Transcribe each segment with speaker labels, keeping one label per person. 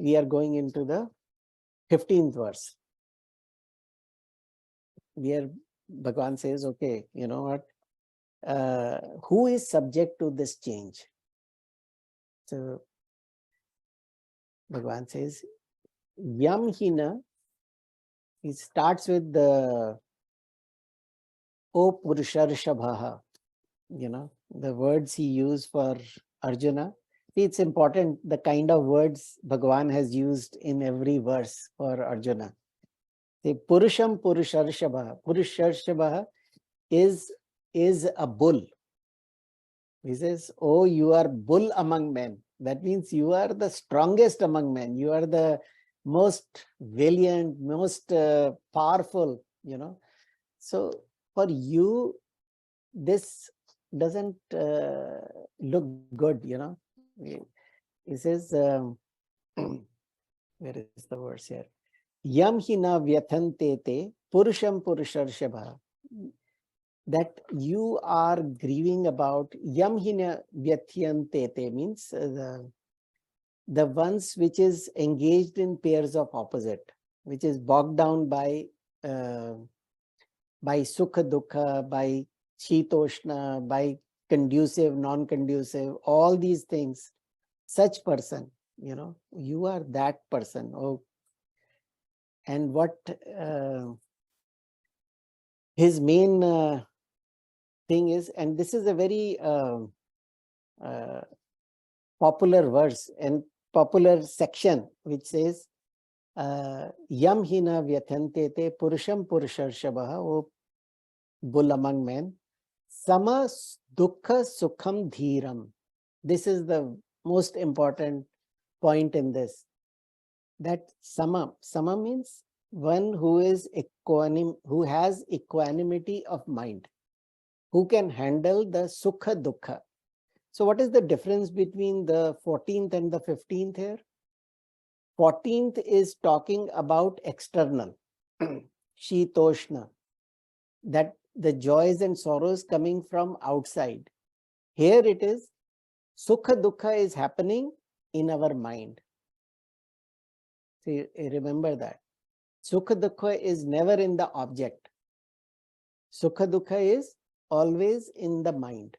Speaker 1: we are going into the 15th verse. Where Bhagwan says, okay, you know what? Who is subject to this change? So Bhagwan says, Yam hina. He starts with the O Purusharshabha, you know, the words he used for Arjuna. See, it's important the kind of words Bhagwan has used in every verse for Arjuna. See, Purusham Purusharshabha. Purusharshabha is a bull. He says, oh, you are bull among men. That means you are the strongest among men. You are the most valiant, most powerful, you know. So for you, this doesn't look good, you know. He says, where is the verse here? Yam hina vyathante te purusham purusharshabha. That you are grieving about. Yam hina vyathante te means the ones which is engaged in pairs of opposite, which is bogged down by sukha dukkha, by shitoshna, by conducive, non-conducive, all these things. Such person, you know, you are that person. Oh, and what his main thing is, and this is a very popular verse and popular section which says, Yam hina vyathante te purusham purusharshabha, O bull among men, sama dukkha sukham dhiram. This is the most important point in this. That sama means one who is who has equanimity of mind, who can handle the sukha dukkha. So what is the difference between the 14th and the 15th here? 14th is talking about external, shitoshna, that the joys and sorrows coming from outside. Here it is, sukha dukkha is happening in our mind. See, remember that. Sukha dukkha is never in the object. Sukha dukkha is always in the mind.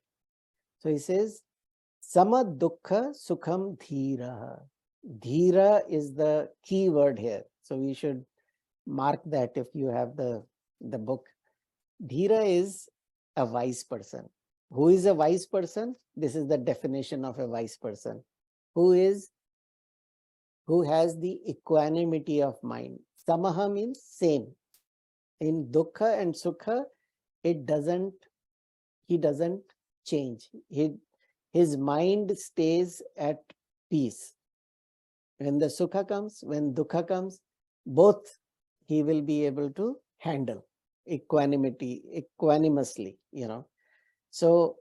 Speaker 1: So he says, sama dukkha sukham dhira. Dhira is the key word here. So we should mark that if you have the book. Dhira is a wise person. Who is a wise person? This is the definition of a wise person. Who has the equanimity of mind. Samaha means same. In dukkha and sukha, he doesn't change. His mind stays at peace. When the sukha comes, when dukkha comes, both he will be able to handle equanimously, you know. So,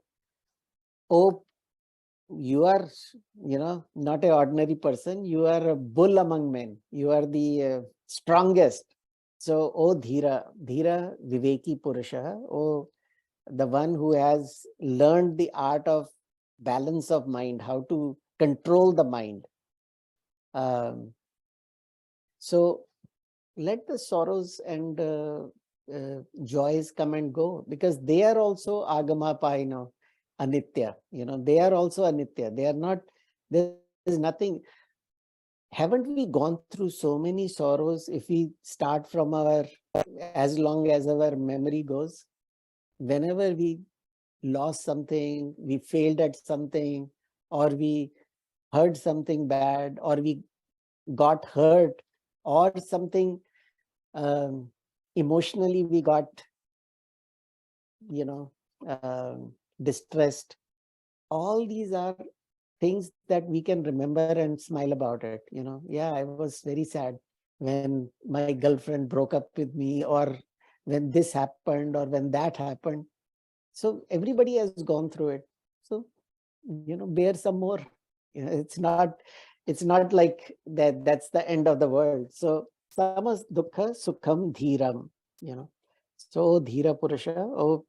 Speaker 1: oh, you are, you know, not an ordinary person. You are a bull among men. You are the strongest. So, oh, dhira viveki purusha, oh, the one who has learned the art of balance of mind, how to control the mind. So let the sorrows and joys come and go, because they are also agama paino, anitya. You know, they are also anitya. They are not, there is nothing. Haven't we gone through so many sorrows if we start from as long as our memory goes? Whenever we lost something, we failed at something, or we heard something bad, or we got hurt, or something emotionally we got, you know, distressed. All these are things that we can remember and smile about it. You know, yeah, I was very sad when my girlfriend broke up with me, or when this happened, or when that happened. So everybody has gone through it. So, you know, bear some more. You know, it's not like that's the end of the world. So samas dukkha sukham dhiram, you know. So dhira purusha, oh,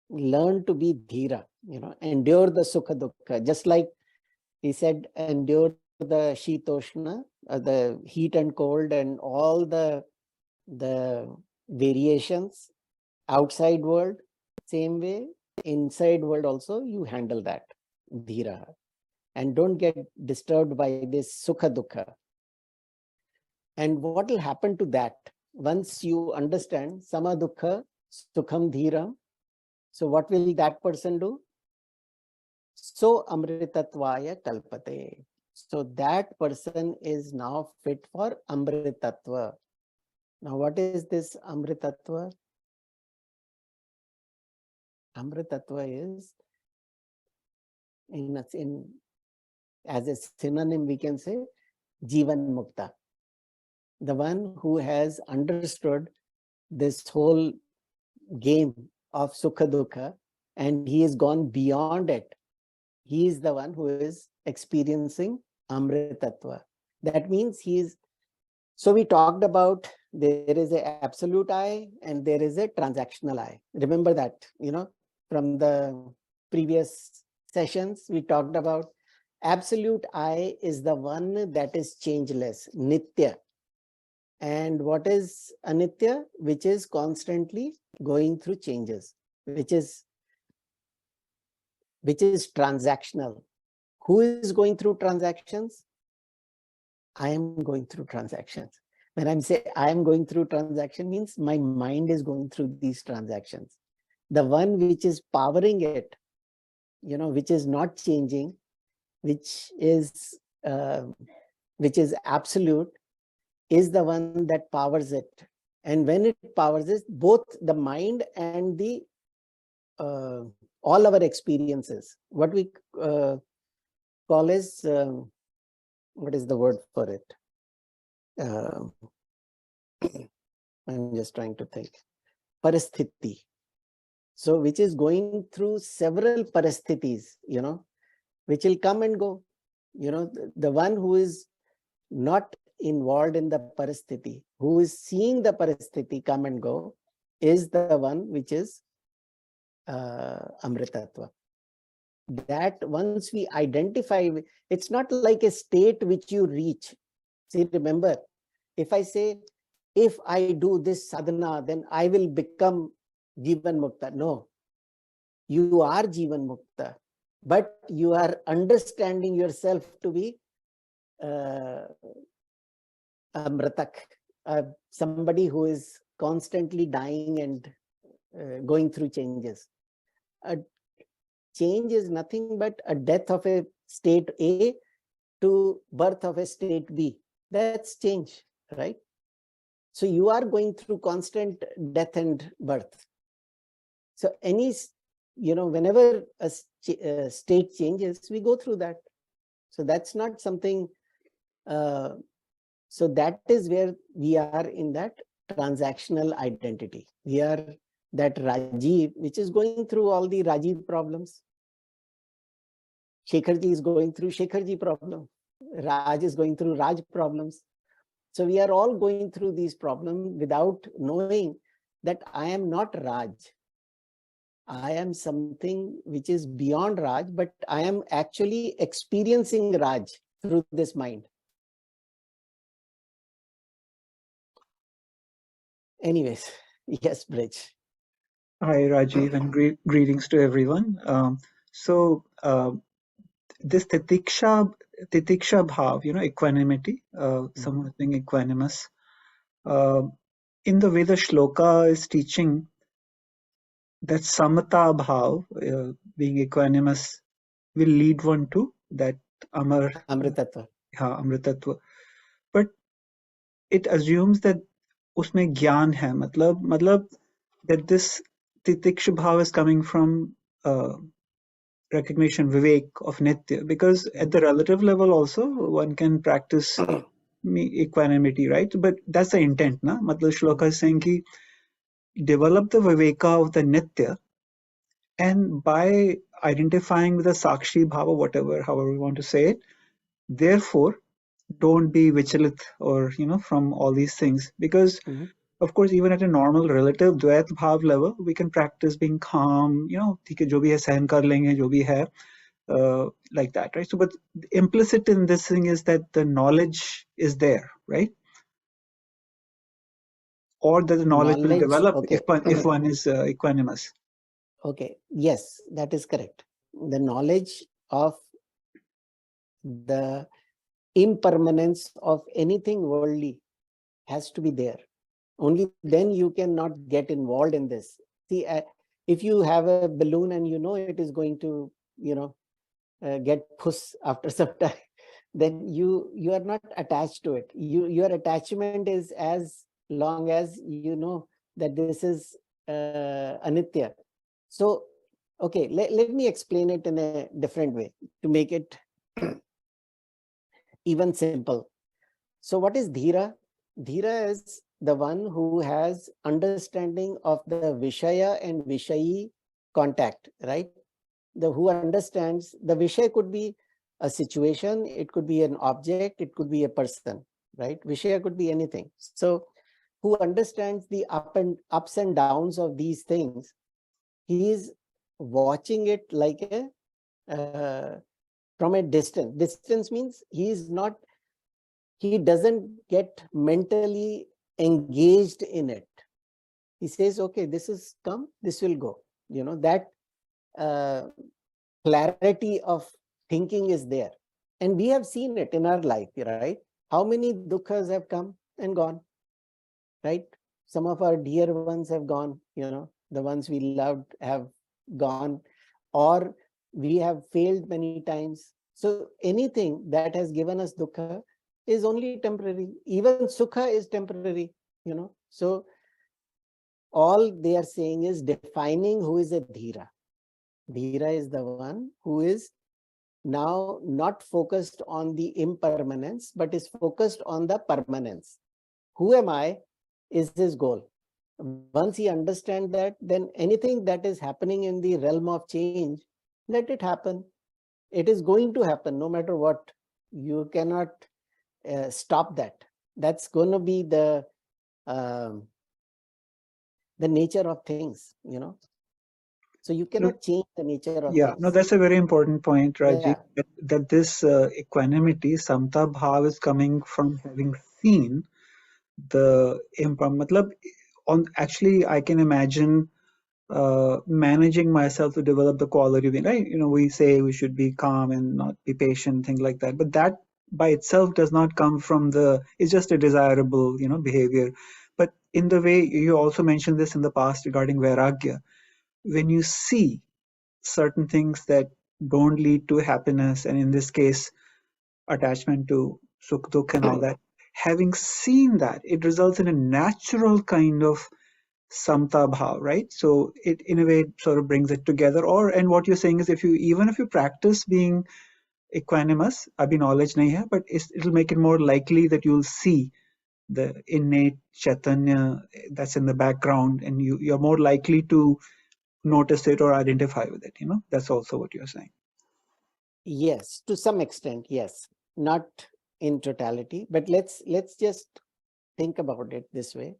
Speaker 1: learn to be dhira, you know, endure the sukha dukkha. Just like he said, endure the shitoshna, the heat and cold and all the variations outside world, same way inside world also you handle that, dhira, and don't get disturbed by this sukha dukkha. And what will happen to that once you understand sama dukkha sukham dhiram? So what will that person do? So amritatvaya kalpate. So that person is now fit for amritatva. Now what is this amritatva? Amritatva is, in as a synonym we can say, Jivan Mukta. The one who has understood this whole game of Sukha Dukha and he has gone beyond it. He is the one who is experiencing Amritatva. That means he is. So we talked about there is an absolute I and there is a transactional I. Remember that, from the previous sessions, we talked about absolute I is the one that is changeless, Nitya. And what is Anitya? Which is constantly going through changes, which is transactional. Who is going through transactions? I am going through transactions. When I say I am going through transaction means my mind is going through these transactions. The one which is powering it, which is not changing, which is absolute, is the one that powers it. And when it powers it, both the mind and the all our experiences, what we call is, what is the word for it? I'm just trying to think. Parasthiti. So which is going through several parasthitis, which will come and go. The one who is not involved in the parasthiti, who is seeing the parasthiti come and go, is the one which is Amritatva. That once we identify, it's not like a state which you reach. See, remember, if I say, if I do this sadhana, then I will become Jivan Mukta. No, you are Jivan Mukta, but you are understanding yourself to be Amritak, somebody who is constantly dying and going through changes. A change is nothing but a death of a state A to birth of a state B. That's change, right? So you are going through constant death and birth. So whenever a state changes, we go through that. So that's not something, so that is where we are in that transactional identity. We are that Rajiv, which is going through all the Rajiv problems. Shekharji is going through Shekharji problem. Raj is going through Raj problems. So we are all going through these problems without knowing that I am not Raj. I am something which is beyond Raj, but I am actually experiencing Raj through this mind. Anyways, yes, Brij.
Speaker 2: Hi, Rajiv, and greetings to everyone. This titiksha bhav, equanimity, someone being equanimous. In the way the shloka is teaching that samata bhav, being equanimous, will lead one to that
Speaker 1: Amritatva.
Speaker 2: Amritatva. But it assumes that usme gyan hai, matlab that this titiksha bhav is coming from recognition, vivek of nitya, because at the relative level also one can practice equanimity, right? But that's the intent, na? Matlab shloka is saying ki develop the viveka of the nitya, and by identifying with the sakshi bhava, however we want to say it, therefore don't be vichalit or from all these things, because of course even at a normal relative dvait bhav level we can practice being calm, theek hai, jo bhi hai sahan kar lenge, jo bhi hai, like that, right? So, but implicit in this thing is that the knowledge is there, right? Or that the knowledge will
Speaker 1: Knowledge,
Speaker 2: develop
Speaker 1: okay.
Speaker 2: if one is equanimous.
Speaker 1: Okay, yes, that is correct. The knowledge of the impermanence of anything worldly has to be there. Only then you cannot get involved in this. See, if you have a balloon and you know it is going to, get puss after some time, then you are not attached to it. Your attachment is as long as you know that this is anitya. So, okay, let me explain it in a different way to make it even simple. So what is dhira? Dhira is the one who has understanding of the Vishaya and Vishayi contact, right? The who understands the Vishay could be a situation, it could be an object, it could be a person, right? Vishaya could be anything. So who understands the ups and downs of these things, he is watching it like a from a distance. Distance means he doesn't get mentally engaged in it. He says, okay, this is come, this will go. That uh, clarity of thinking is there. And we have seen it in our life, right? How many dukkhas have come and gone, right? Some of our dear ones have gone, the ones we loved have gone, or we have failed many times. So anything that has given us dukkha is only temporary. Even sukha is temporary, So all they are saying is defining who is a dhira. Dhira is the one who is now not focused on the impermanence, but is focused on the permanence. Who am I is his goal. Once he understands that, then anything that is happening in the realm of change, let it happen. It is going to happen no matter what. You cannot stop that. That's going to be um, the nature of things, So you
Speaker 2: No,
Speaker 1: cannot change the nature of
Speaker 2: yeah, no,
Speaker 1: things.
Speaker 2: that's a very important point, Rajiv,
Speaker 1: Yeah.
Speaker 2: that this equanimity, samta bhav, is coming from having seen the matlab, actually, I can imagine managing myself to develop the quality of it, right? We say we should be calm and not be patient, things like that. But that by itself does not come from it's just a desirable, behavior. But in the way you also mentioned this in the past regarding vairagya, when you see certain things that don't lead to happiness, and in this case, attachment to sukh, dukh, and all that, having seen that, it results in a natural kind of samta bhav, right? So it in a way sort of brings it together. And what you're saying is, even if you practice being equanimous, abhi knowledge nahi hai, but it'll make it more likely that you'll see the innate chaitanya that's in the background, and you're more likely to notice it or identify with it. That's also what you're saying.
Speaker 1: Yes, to some extent, yes. Not in totality, but let's just think about it this way,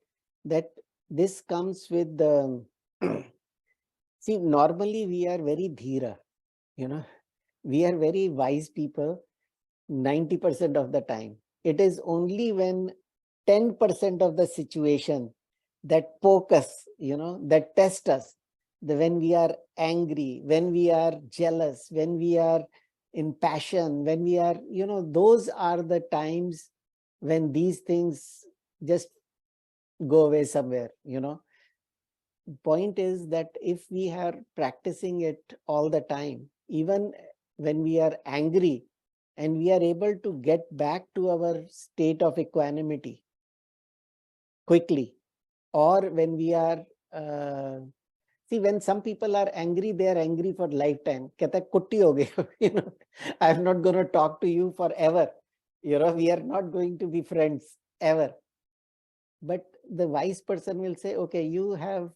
Speaker 1: that this comes with the see, normally we are very dhira, we are very wise people 90% of the time. It is only when 10% of the situation that poke us, that test us, when we are angry, when we are jealous, when we are in passion, when we are, those are the times when these things just go away somewhere. Point is that if we are practicing it all the time, even when we are angry, and we are able to get back to our state of equanimity quickly, or when we are see, when some people are angry, they are angry for lifetime. Kehta hai, kutti ho gayi. I'm not going to talk to you forever. We are not going to be friends ever. But the wise person will say, okay, you have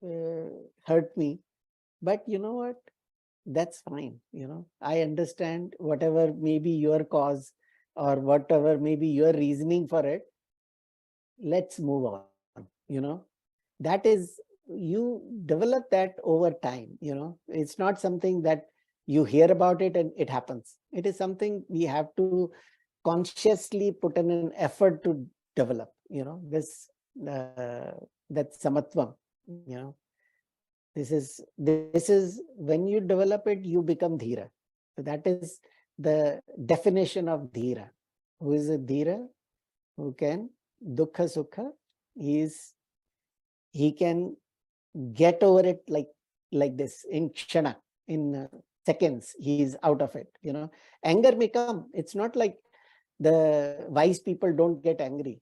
Speaker 1: hurt me, but you know what? That's fine. I understand whatever may be your cause or whatever may be your reasoning for it. Let's move on. That is, you develop that over time. It's not something that you hear about it and it happens. It is something we have to consciously put in an effort to develop, this, that samatvam, this is when you develop it, you become dhira. So that is the definition of dhira. Who is a dhira? Who can dukkha sukha? He can get over it like this in kshana, in seconds. He is out of it. Anger may come. It's not like the wise people don't get angry,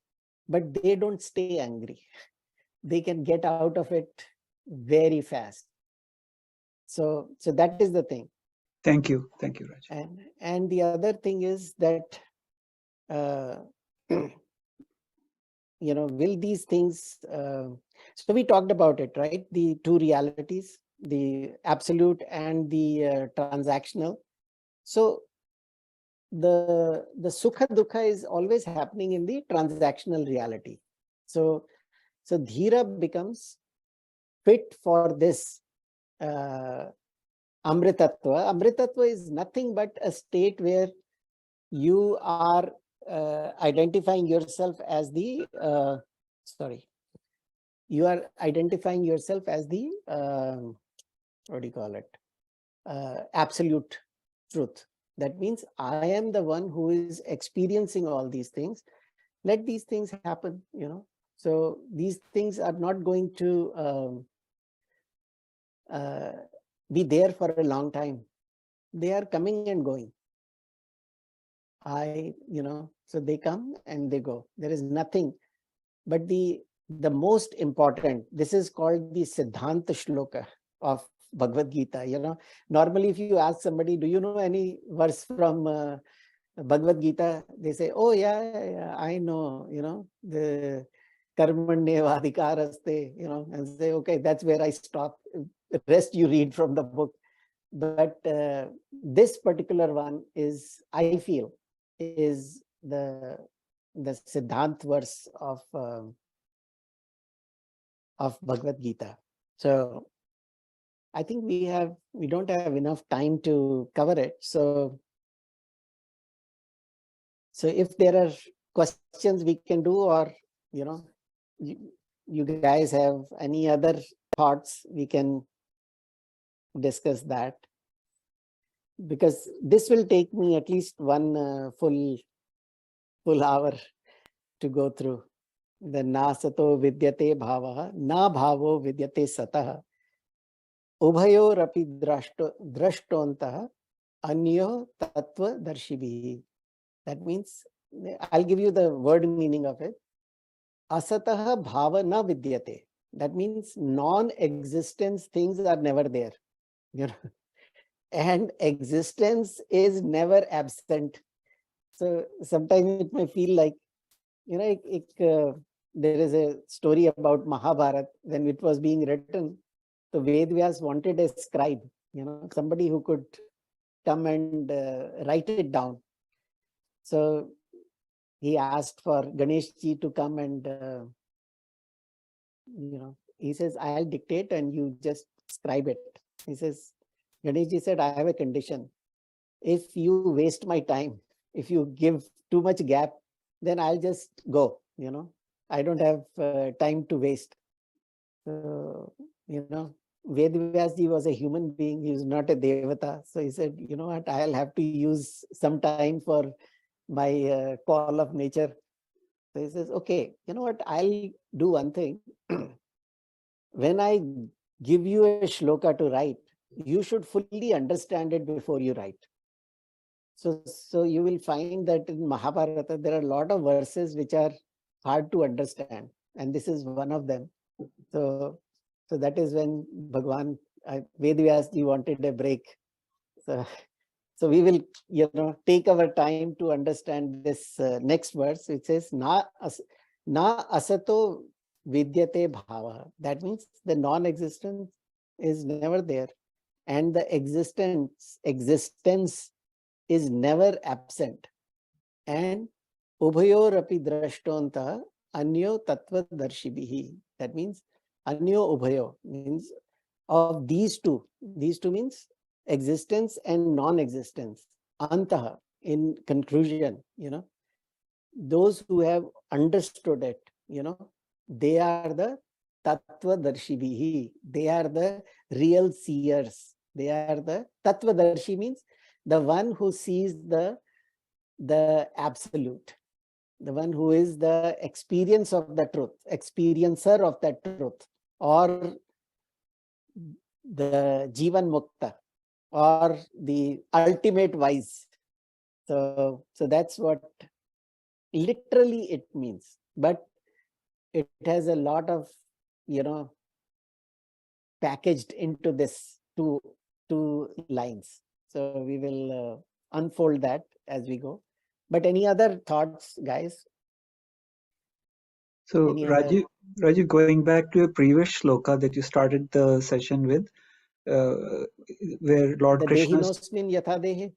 Speaker 1: but they don't stay angry. They can get out of it very fast. So that is the thing.
Speaker 2: Thank you, Raj.
Speaker 1: And the other thing is that will these things, so we talked about it, right? The two realities, the absolute and the transactional. So the sukha dukkha is always happening in the transactional reality. So dhira becomes fit for this amritatva. Amritatva is nothing but a state where you are identifying yourself as the you are identifying yourself as the what do you call it, absolute truth. That means I am the one who is experiencing all these things. Let these things happen. So these things are not going to be there for a long time. They are coming and going. So they come and they go. There is nothing. But the most important, this is called the Siddhanta Shloka of Bhagavad Gita. Normally if you ask somebody, do you know any verse from Bhagavad Gita? They say, oh yeah, I know, the karmanye vadhikaraste, and say, okay, that's where I stop. The rest you read from the book. But this particular one is, I feel, is the Siddhant verse of Bhagavad Gita. So I think we don't have enough time to cover it. So if there are questions we can do, or you guys have any other thoughts, we can discuss that, because this will take me at least one full hour to go through. The na sato vidyate bhavaha, na bhavo vidyate satah, ubhayor api drashtontah, anyo tattva darshibhi. That means, I'll give you the word meaning of it. Asatah bhava na vidyate. That means non-existence things are never there. And existence is never absent. So sometimes it may feel like, there is a story about Mahabharata. When it was being written, the Vedvyas wanted a scribe, somebody who could come and write it down. So he asked for Ganesh ji to come and, he says, I'll dictate and you just scribe it. He says, Ganesh ji said, I have a condition. If you waste my time, if you give too much gap, then I'll just go, I don't have time to waste. So, Vedvyas ji was a human being. He was not a devata. So he said, you know what, I'll have to use some time for my call of nature. So he says, okay, you know what, I'll do one thing. When I give you a shloka to write, you should fully understand it before you write. So you will find that in Mahabharata, there are a lot of verses which are hard to understand. And this is one of them. So that is when Bhagwan, Vedvyas ji wanted a break. So we will, take our time to understand this next verse, which says, na asato vidyate bhava. That means the non-existence is never there. And the existence is never absent. And ubhayor api drashtonta anyo tattva darshibhihi. That means anyo ubhayo means of these two. These two means existence and non-existence, antaha, in conclusion, those who have understood it, they are the tattvadarshi, they are the real seers. They are the tattvadarshi, means the one who sees the absolute, the one who is the experience of the truth, experiencer of that truth, or the Jivan Mukta, or the ultimate wise. So that's what literally it means. But it has a lot of, packaged into this two lines. So we will unfold that as we go. But any other thoughts, guys?
Speaker 2: So
Speaker 1: Any other?
Speaker 2: Rajiv, going back to your previous shloka that you started the session with, where Lord
Speaker 1: The
Speaker 2: Krishna,
Speaker 1: dehinosmin yatha dehe?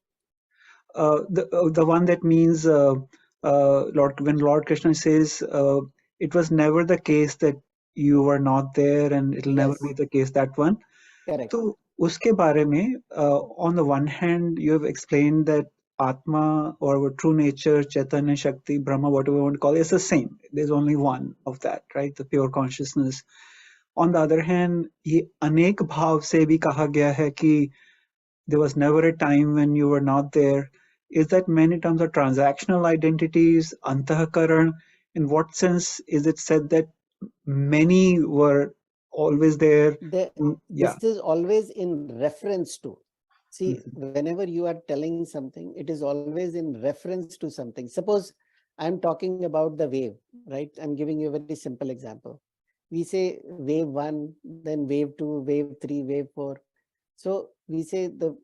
Speaker 2: the one that means when Lord Krishna says it was never the case that you were not there and it'll never
Speaker 1: Yes,
Speaker 2: be the case, that one.
Speaker 1: correct.
Speaker 2: So uske बारे में, on the one hand you have explained that Atma or our true nature, Chaitanya, Shakti, Brahma, whatever you want to call it, is the same. There's only one of that, right? The pure consciousness. On the other hand, ये अनेक भाव से भी कहा गया है कि there was never a time when you were not there. Is that meant in terms of transactional identities, antahakaran? In what sense is it said that many were always there?
Speaker 1: This
Speaker 2: Yeah.
Speaker 1: is always in reference to. See,
Speaker 2: Mhm.
Speaker 1: whenever you are telling something, it is always in reference to something. Suppose I'm talking about the wave, right? I'm giving you a very simple example. We say wave 1, then wave 2, wave 3, wave 4. So we say the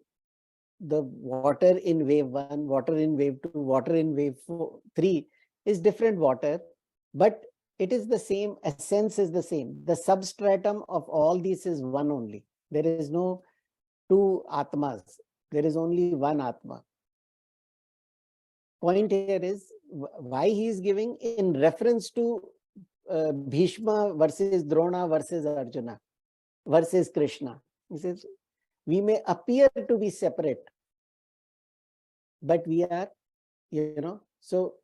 Speaker 1: water in wave 1, water in wave 2, water in wave 3 is different water, but it is the same, essence is the same. The substratum of all these is one only. There is no two Atmas. There is only one Atma. Point here is why he is giving in reference to Bhishma versus Drona versus Arjuna versus Krishna. He says, we may appear to be separate, but we are, so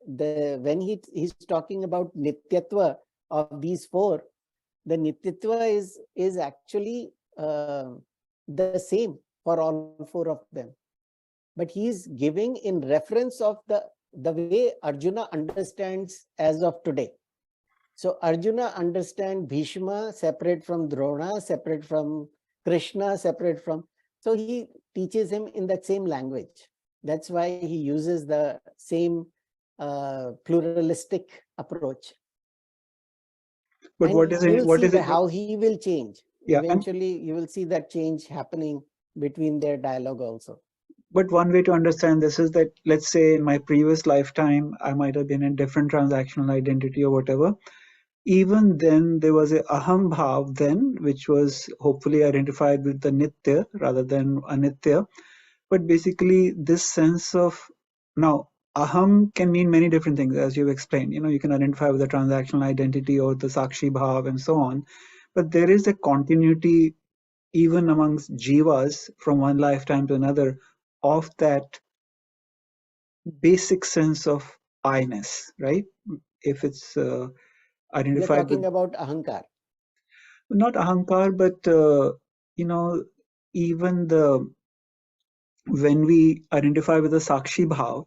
Speaker 1: when he's talking about nityatva of these four, the nityatva is actually the same for all four of them, but he's giving in reference of the way Arjuna understands as of today. So Arjuna understands Bhishma separate from Drona, separate from Krishna, separate from, so he teaches him in that same language. That's why he uses the same pluralistic approach.
Speaker 2: But
Speaker 1: And
Speaker 2: what is
Speaker 1: you
Speaker 2: it?
Speaker 1: will
Speaker 2: What
Speaker 1: see
Speaker 2: is it?
Speaker 1: how he will change.
Speaker 2: Yeah, and
Speaker 1: Eventually, you will see that change happening between their dialogue also.
Speaker 2: but one way to understand this is that, let's say in my previous lifetime, I might have been a different transactional identity or whatever. Even then, there was a aham bhav then, which was hopefully identified with the nitya rather than anitya. But basically, this sense of, now aham can mean many different things, as you've explained. You can identify with the transactional identity or the sakshi bhav and so on. But there is a continuity even amongst jivas from one lifetime to another of that basic sense of I-ness, right? If it's
Speaker 1: You're
Speaker 2: identified with
Speaker 1: talking about ahankar.
Speaker 2: not ahankar, but you know, even when we identify with the sakshi bhav,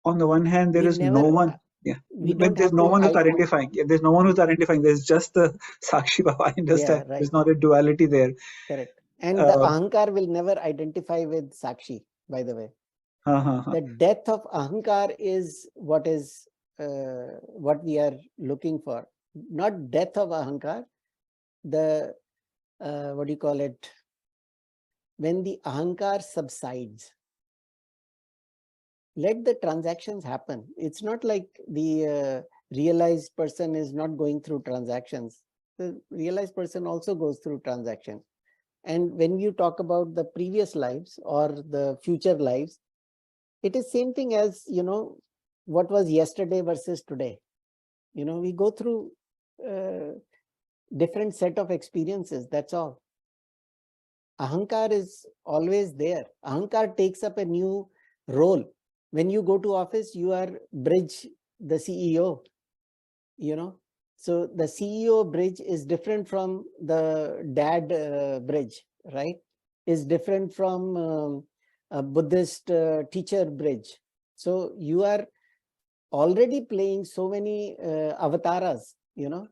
Speaker 2: on the one hand, there
Speaker 1: We
Speaker 2: is no
Speaker 1: never,
Speaker 2: one. Yeah,
Speaker 1: we
Speaker 2: but
Speaker 1: don't
Speaker 2: there's
Speaker 1: have
Speaker 2: no
Speaker 1: to,
Speaker 2: one who's identifying. Yeah, there's no one who's identifying. There's just the sakshi bhav. I understand.
Speaker 1: yeah, right,
Speaker 2: There's not a duality there.
Speaker 1: correct. And the
Speaker 2: Uh,
Speaker 1: ahankar will never identify with sakshi, by the way.
Speaker 2: uh,
Speaker 1: The death of ahankar is what we are looking for. Not death of ahankar, the, what do you call it? When the ahankar subsides, let the transactions happen. It's not like the realized person is not going through transactions. The realized person also goes through transactions. And when you talk about the previous lives or the future lives, it is same thing as, what was yesterday versus today. We go through different set of experiences, that's all. Ahankar is always there. Ahankar takes up a new role. When you go to office, you are Bridge, the CEO, you know. So the CEO Bridge is different from the dad Bridge, right? Is different from a Buddhist teacher Bridge. So you are already playing so many avatars, you know.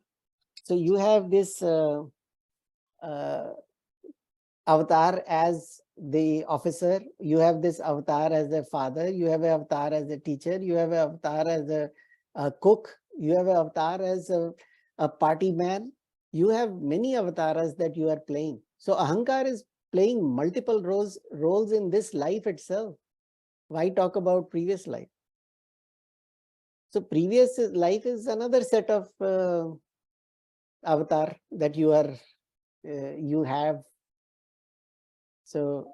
Speaker 1: So you have this avatar as the officer, you have this avatar as a father, you have an avatar as a teacher, you have an avatar as a cook, you have an avatar as a party man. You have many avatars that you are playing. So Ahankar is playing multiple roles in this life itself. Why talk about previous life? So previous life is another set of avatar that you are you have. So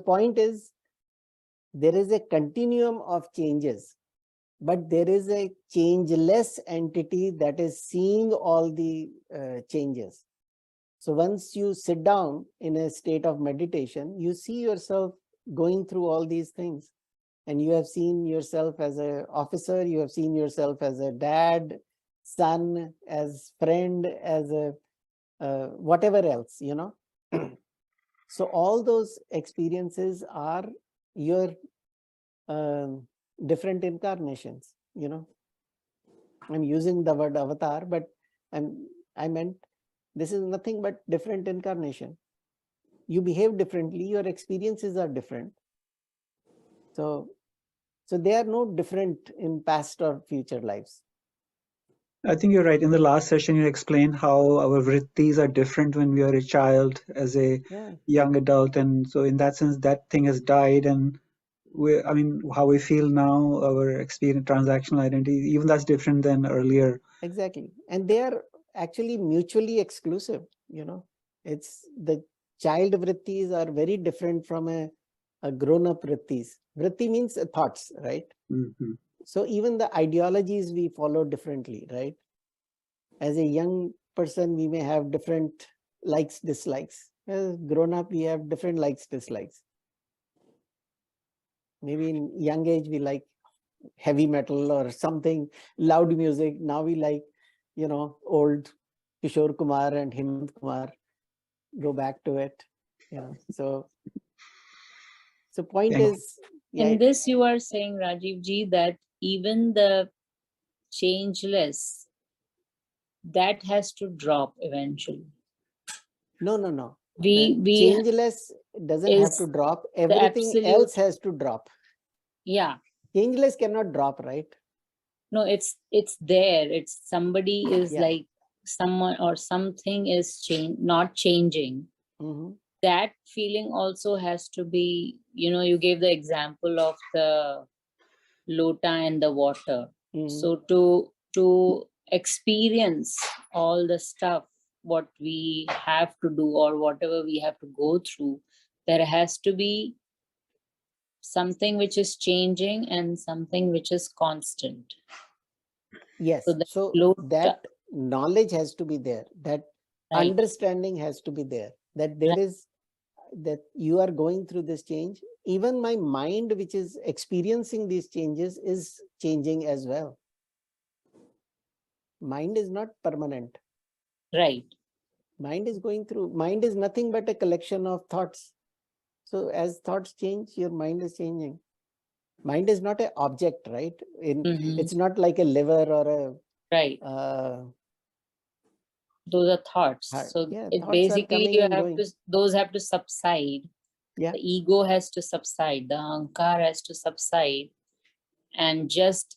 Speaker 1: point is, there is a continuum of changes, but there is a changeless entity that is seeing all the changes. So once you sit down in a state of meditation, you see yourself going through all these things. And you have seen yourself as an officer, you have seen yourself as a dad, son, as friend, as a whatever else, you know. So all those experiences are your different incarnations, you know. I'm using the word avatar, but I meant this is nothing but different incarnation. You behave differently, your experiences are different. So they are no different in past or future lives.
Speaker 2: I think you're right. In the last session, you explained how our vrittis are different when we are a child, as a young adult, and so in that sense, that thing has died. And I mean, how we feel now, our experience, transactional identity, even that's different than earlier.
Speaker 1: Exactly, and they are actually mutually exclusive. You know, it's the child vrittis are very different from a grown-up vrittis. Vritti means thoughts, right?
Speaker 2: Mm-hmm.
Speaker 1: So even the ideologies we follow differently, right? As a young person, we may have different likes, dislikes. As grown up, we have different likes, dislikes. Maybe in young age, we like heavy metal or something, loud music. Now we like, you know, old Kishore Kumar and Hemant Kumar. Go back to it, you know. So point is,
Speaker 3: in this you are saying, Rajiv ji, that even the changeless, that has to drop eventually.
Speaker 1: no.
Speaker 3: We
Speaker 1: changeless doesn't have to drop. Everything else has to drop.
Speaker 3: Yeah.
Speaker 1: Changeless cannot drop, right?
Speaker 3: No, it's there. It's somebody is like someone or something is not changing.
Speaker 1: Mm-hmm.
Speaker 3: That feeling also has to be, you know, you gave the example of the lota and the water.
Speaker 1: Mm-hmm.
Speaker 3: So to experience all the stuff, what we have to do or whatever we have to go through, there has to be something which is changing and something which is constant.
Speaker 1: Yes. So that knowledge has to be there. That understanding has to be there. That there is, that you are going through this change. Even my mind, which is experiencing these changes, is changing as well. Mind is not permanent.
Speaker 3: Right.
Speaker 1: Mind is going through. Mind is nothing but a collection of thoughts. So as thoughts change, your mind is changing. Mind is not an object, right? It's not like a liver or a
Speaker 3: those are thoughts. So it basically you have to, those have to subside. The ego has to subside, the ahankar has to subside, and just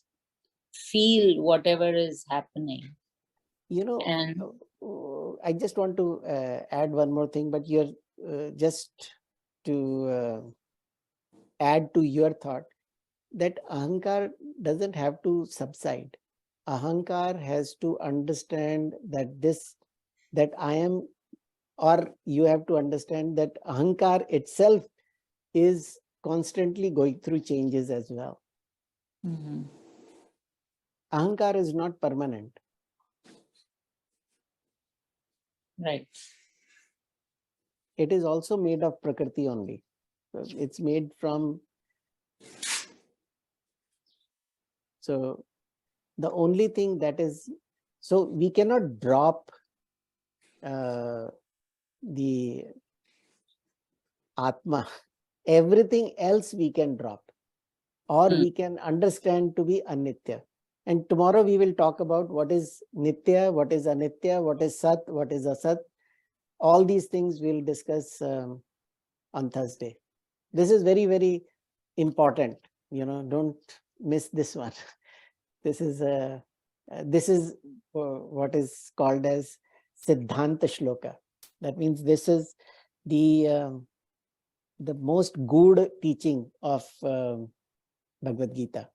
Speaker 3: feel whatever is happening.
Speaker 1: You know,
Speaker 3: and
Speaker 1: I just want to add one more thing, but you're just to add to your thought, that ahankar doesn't have to subside. Ahankar has to understand that I am, or you have to understand that ahankar itself is constantly going through changes as well. Ahankar is not permanent.
Speaker 3: Right.
Speaker 1: it is also made of Prakriti only. It's made from, so the only thing that is, so we cannot drop the Atma. Everything else we can drop, or we can understand to be Anitya. And tomorrow we will talk about what is Nitya, what is Anitya, what is Sat, what is Asat. All these things we'll discuss on Thursday. This is very, very important. Don't miss this one. This is what is called as Siddhanta Shloka. That means this is the most good teaching of Bhagavad Gita.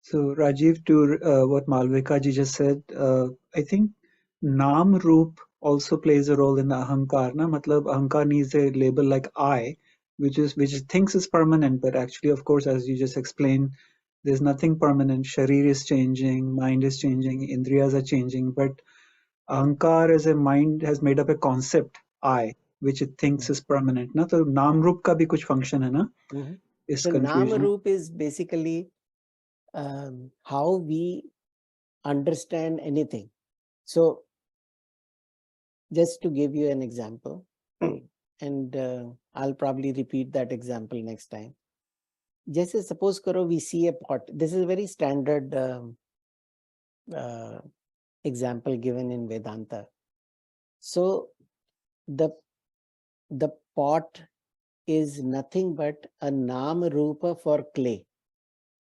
Speaker 2: So Rajiv, to what Malvika ji just said, I think Naam Roop also plays a role in the Ahankar. Na? Matlab, Ahankar needs a label like I, which thinks is permanent, but actually, of course, as you just explained, there's nothing permanent. Sharir is changing, mind is changing, Indriyas are changing, but Ahankar as a mind has made up a concept, I, which it thinks is permanent. Na? So Naam Roop ka bhi kuch function hai na?
Speaker 1: So Naam Roop is basically how we understand anything. So just to give you an example, and I'll probably repeat that example next time. Just suppose karo we see a pot. This is a very standard example given in Vedanta. So the pot is nothing but a Naam Rupa for clay.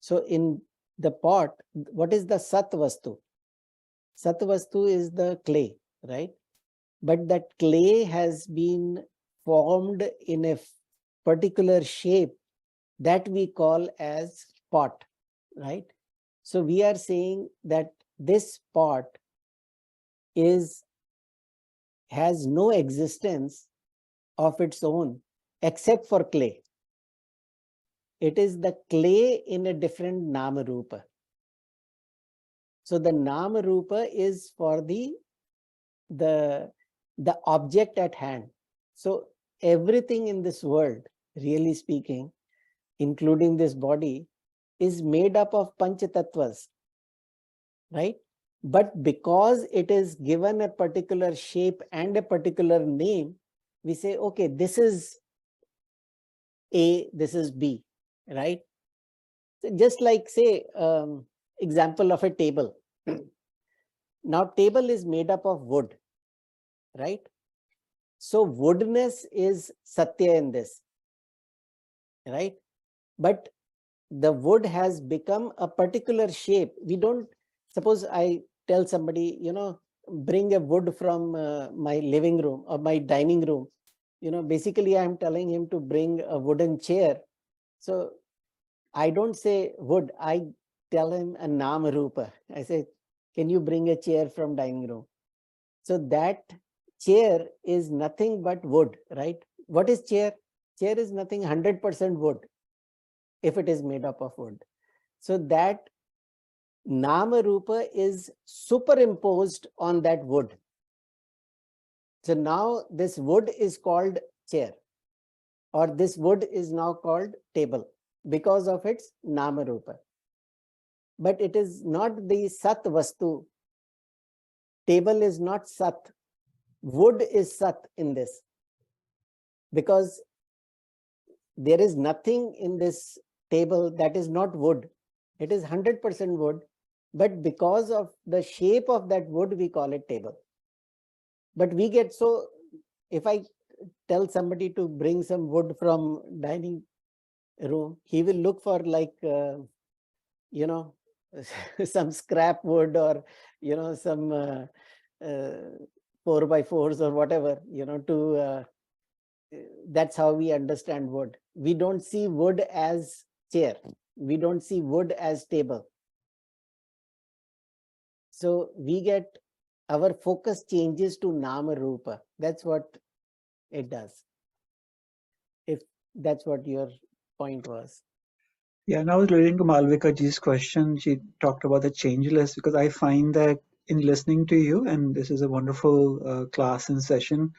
Speaker 1: So in the pot, what is the Sat Vastu? Sat Vastu is the clay, right? But that clay has been formed in a particular shape that we call as pot, right? So we are saying that this pot has no existence of its own except for clay. It is the clay in a different Nama Rupa. So the Nama Rupa is for the object at hand. So everything in this world, really speaking, including this body, is made up of Panchatattvas, right? But because it is given a particular shape and a particular name, we say, okay, this is A, this is B, right? So just like, say, example of a table. Now, table is made up of wood, right? So woodness is Satya in this, right? But the wood has become a particular shape. We don't, suppose I tell somebody, bring a wood from my living room or my dining room. Basically I'm telling him to bring a wooden chair. So I don't say wood, I tell him a Nama Rupa. I say, can you bring a chair from dining room? So that chair is nothing but wood, right? What is chair? Chair is nothing, 100% wood, if it is made up of wood. So that Nama Rupa is superimposed on that wood. So now this wood is called chair, or this wood is now called table because of its Nama Rupa. But it is not the Sat Vastu. Table is not Sat. Wood is Sat in this. Because there is nothing in this table that is not wood. It is 100% wood. But because of the shape of that wood, we call it table. But we get so, if I tell somebody to bring some wood from dining room, he will look for like, some scrap wood or, some 4x4s or whatever, that's how we understand wood. We don't see wood as chair. We don't see wood as table. So we get, our focus changes to Nama Rupa. That's what it does. If that's what your point was.
Speaker 2: Yeah, and I was relating to Malvika ji's question. She talked about the changeless, because I find that in listening to you, and this is a wonderful class and session,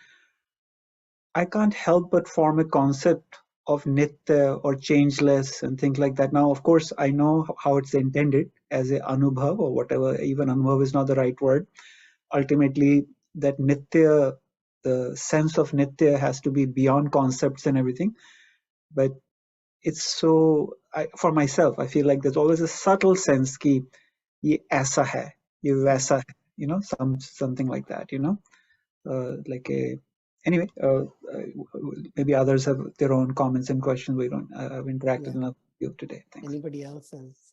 Speaker 2: I can't help but form a concept of nitya or changeless and things like that. Now, of course, I know how it's intended as a anubhav or whatever. Even anubhav is not the right word. Ultimately, that nitya, the sense of nitya has to be beyond concepts and everything. But it's so, for myself, I feel like there's always a subtle sense ki ye aisa hai, ye vaisa hai, you know, something like that, you know, like a, anyway, maybe others have their own comments and questions. We don't, I've interacted enough with you today. Thanks.
Speaker 1: Anybody else has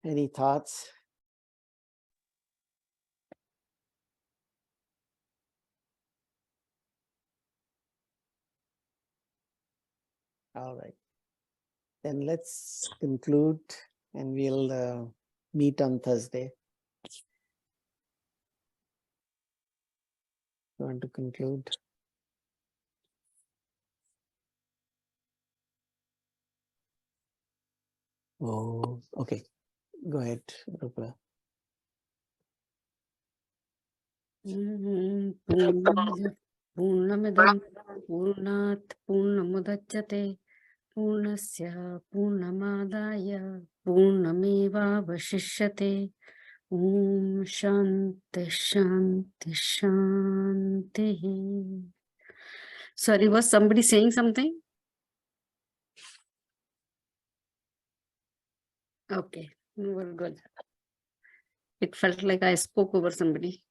Speaker 1: any thoughts? All right. Then let's conclude and we'll meet on Thursday. You want to conclude? Oh, okay. Go ahead, Rupala.
Speaker 4: Purnamidam Purnat Purnamudachyate Purnasya Purnamadaya Purnameva Vashishyate. Om Shanti Shanti Shanti. Sorry, was somebody saying something? Okay, we're good. It felt like I spoke over somebody.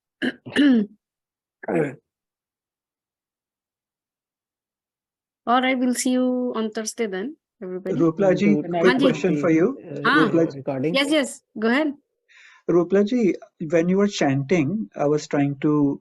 Speaker 4: All right, we'll see you on Thursday then, everybody.
Speaker 2: Ruplaji, quick question for you.
Speaker 1: Recording.
Speaker 4: Yes, go ahead.
Speaker 2: Ruplaji, when you were chanting, I was trying to